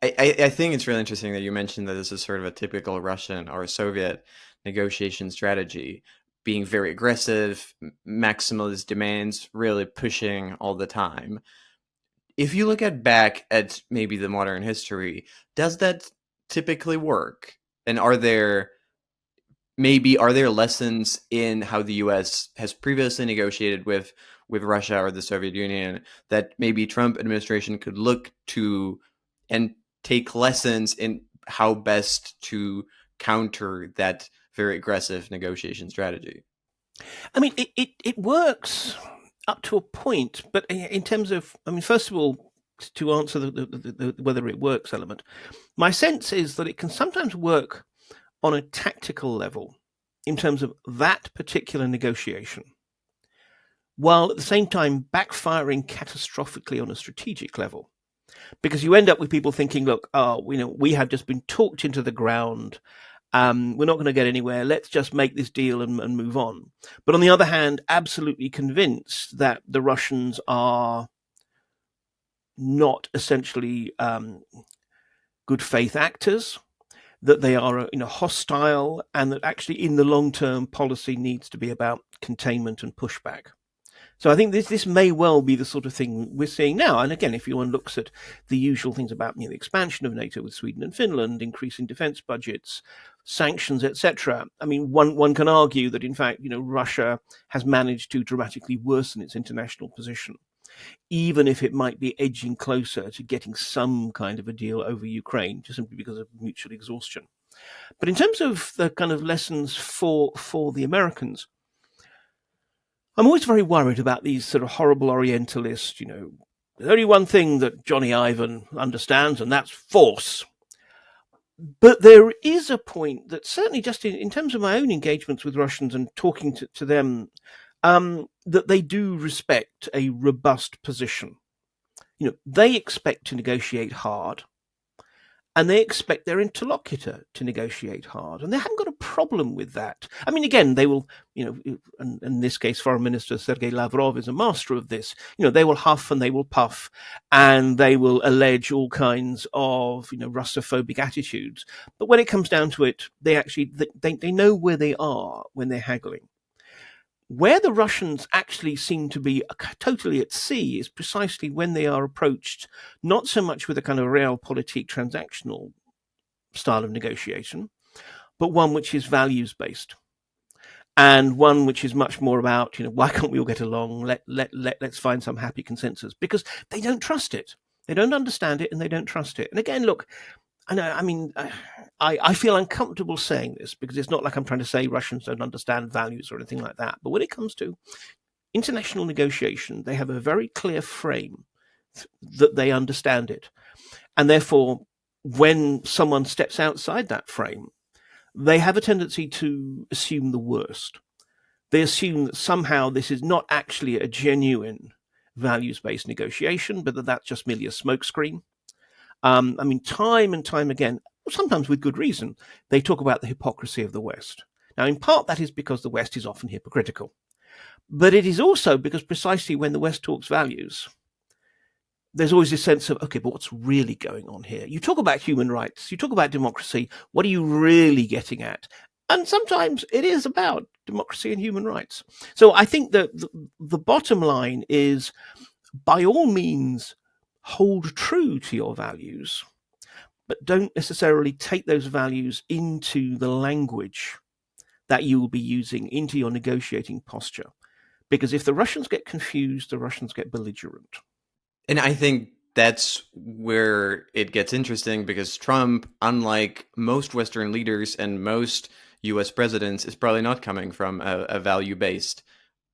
I think it's really interesting that you mentioned that this is sort of a typical Russian or Soviet negotiation strategy, being very aggressive, maximalist demands, really pushing all the time. If you look at back at maybe the modern history, does that typically work? And are there lessons in how the US has previously negotiated with Russia or the Soviet Union that maybe Trump administration could look to and take lessons in how best to counter that very aggressive negotiation strategy? I mean, it works up to a point, but in terms of, I mean, first of all, to answer the whether it works element, my sense is that it can sometimes work on a tactical level in terms of that particular negotiation, while at the same time backfiring catastrophically on a strategic level. Because you end up with people thinking, look, oh, we have just been talked into the ground. We're not going to get anywhere. Let's just make this deal and move on. But on the other hand, absolutely convinced that the Russians are not essentially good faith actors, that they are hostile, and that actually in the long term policy needs to be about containment and pushback. So I think this may well be the sort of thing we're seeing now. And again, if one looks at the usual things about the expansion of NATO with Sweden and Finland, increasing defence budgets, sanctions, etc. I mean, one can argue that in fact, Russia has managed to dramatically worsen its international position, even if it might be edging closer to getting some kind of a deal over Ukraine, just simply because of mutual exhaustion. But in terms of the kind of lessons for the Americans, I'm always very worried about these sort of horrible Orientalists. There's only one thing that Johnny Ivan understands, and that's force. But there is a point that certainly just in terms of my own engagements with Russians and talking to them, that they do respect a robust position. They expect to negotiate hard, and they expect their interlocutor to negotiate hard, and they haven't got a problem with that. I mean, again, they will, in this case, Foreign Minister Sergei Lavrov is a master of this. They will huff and they will puff, and they will allege all kinds of, Russophobic attitudes. But when it comes down to it, they know where they are when they're haggling. Where the Russians actually seem to be totally at sea is precisely when they are approached, not so much with a kind of realpolitik transactional style of negotiation, but one which is values based, and one which is much more about, why can't we all get along? Let's find some happy consensus, because they don't trust it. They don't understand it and they don't trust it. And again, look, I mean, I feel uncomfortable saying this because it's not like I'm trying to say Russians don't understand values or anything like that. But when it comes to international negotiation, they have a very clear frame that they understand it. And therefore, when someone steps outside that frame, they have a tendency to assume the worst. They assume that somehow this is not actually a genuine values-based negotiation, but that's just merely a smokescreen. I mean, time and time again, sometimes with good reason, they talk about the hypocrisy of the West. Now, in part, that is because the West is often hypocritical. But it is also because precisely when the West talks values, there's always this sense of, okay, but what's really going on here? You talk about human rights, you talk about democracy, what are you really getting at? And sometimes it is about democracy and human rights. So I think that the bottom line is, by all means, hold true to your values, but don't necessarily take those values into the language that you will be using into your negotiating posture. Because if the Russians get confused, the Russians get belligerent. And I think that's where it gets interesting because Trump, unlike most Western leaders and most US presidents, is probably not coming from a value based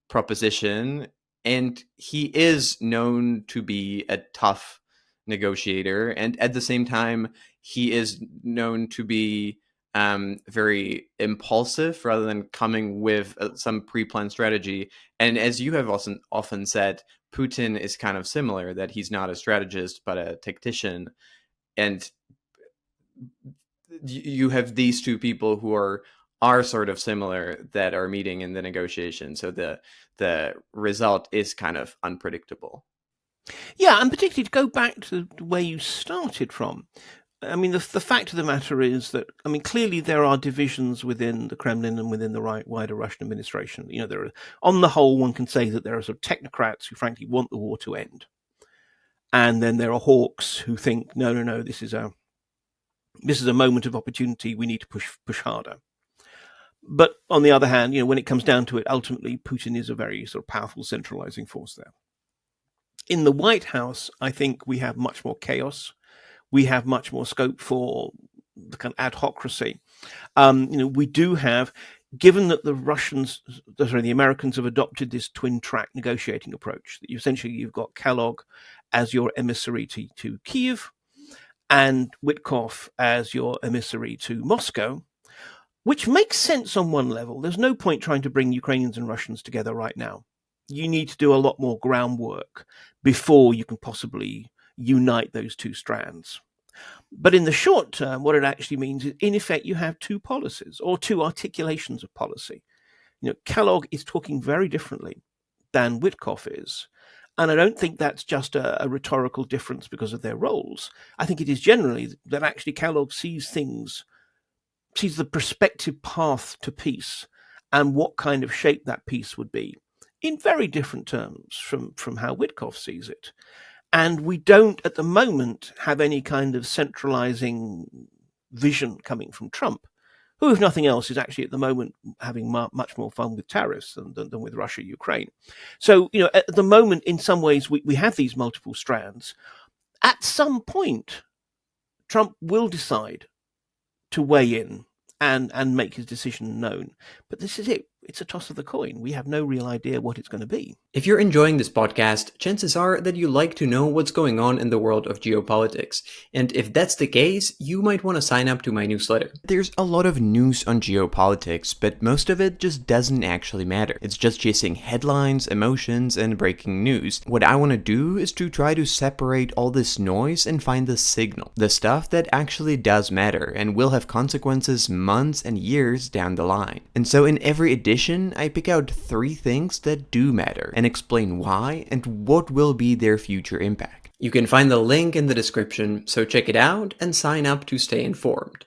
proposition. And he is known to be a tough negotiator. And at the same time, he is known to be very impulsive rather than coming with some pre-planned strategy. And as you have often said, Putin is kind of similar, that he's not a strategist but a tactician. And you have these two people who are sort of similar that are meeting in the negotiation. So the result is kind of unpredictable. Yeah, and particularly to go back to where you started from. I mean, the fact of the matter is that, I mean, clearly there are divisions within the Kremlin and within the wider Russian administration. There are, on the whole, one can say that there are sort of technocrats who frankly want the war to end. And then there are hawks who think, no, no, no, this is a moment of opportunity. We need to push harder. But on the other hand, when it comes down to it, ultimately Putin is a very sort of powerful centralizing force there. In the White House, I think we have much more chaos. We have much more scope for the kind of adhocracy. We do have, given that the Americans have adopted this twin track negotiating approach, that you've got Kellogg as your emissary to Kiev and Witkoff as your emissary to Moscow, which makes sense on one level. There's no point trying to bring Ukrainians and Russians together right now. You need to do a lot more groundwork before you can possibly unite those two strands. But in the short term, what it actually means is, in effect, you have two policies or two articulations of policy. Kellogg is talking very differently than Witkoff is. And I don't think that's just a rhetorical difference because of their roles. I think it is generally that actually Kellogg sees the prospective path to peace and what kind of shape that peace would be in very different terms from how Witkoff sees it. And we don't, at the moment, have any kind of centralizing vision coming from Trump, who, if nothing else, is actually at the moment having much more fun with tariffs than with Russia, Ukraine. So, at the moment, in some ways, we have these multiple strands. At some point, Trump will decide to weigh in and make his decision known. But this is it. It's a toss of the coin. We have no real idea what it's going to be. If you're enjoying this podcast, chances are that you like to know what's going on in the world of geopolitics. And if that's the case, you might want to sign up to my newsletter. There's a lot of news on geopolitics, but most of it just doesn't actually matter. It's just chasing headlines, emotions, and breaking news. What I want to do is to try to separate all this noise and find the signal, the stuff that actually does matter and will have consequences months and years down the line. And so in every edition, I pick out 3 things that do matter and explain why and what will be their future impact. You can find the link in the description, so check it out and sign up to stay informed.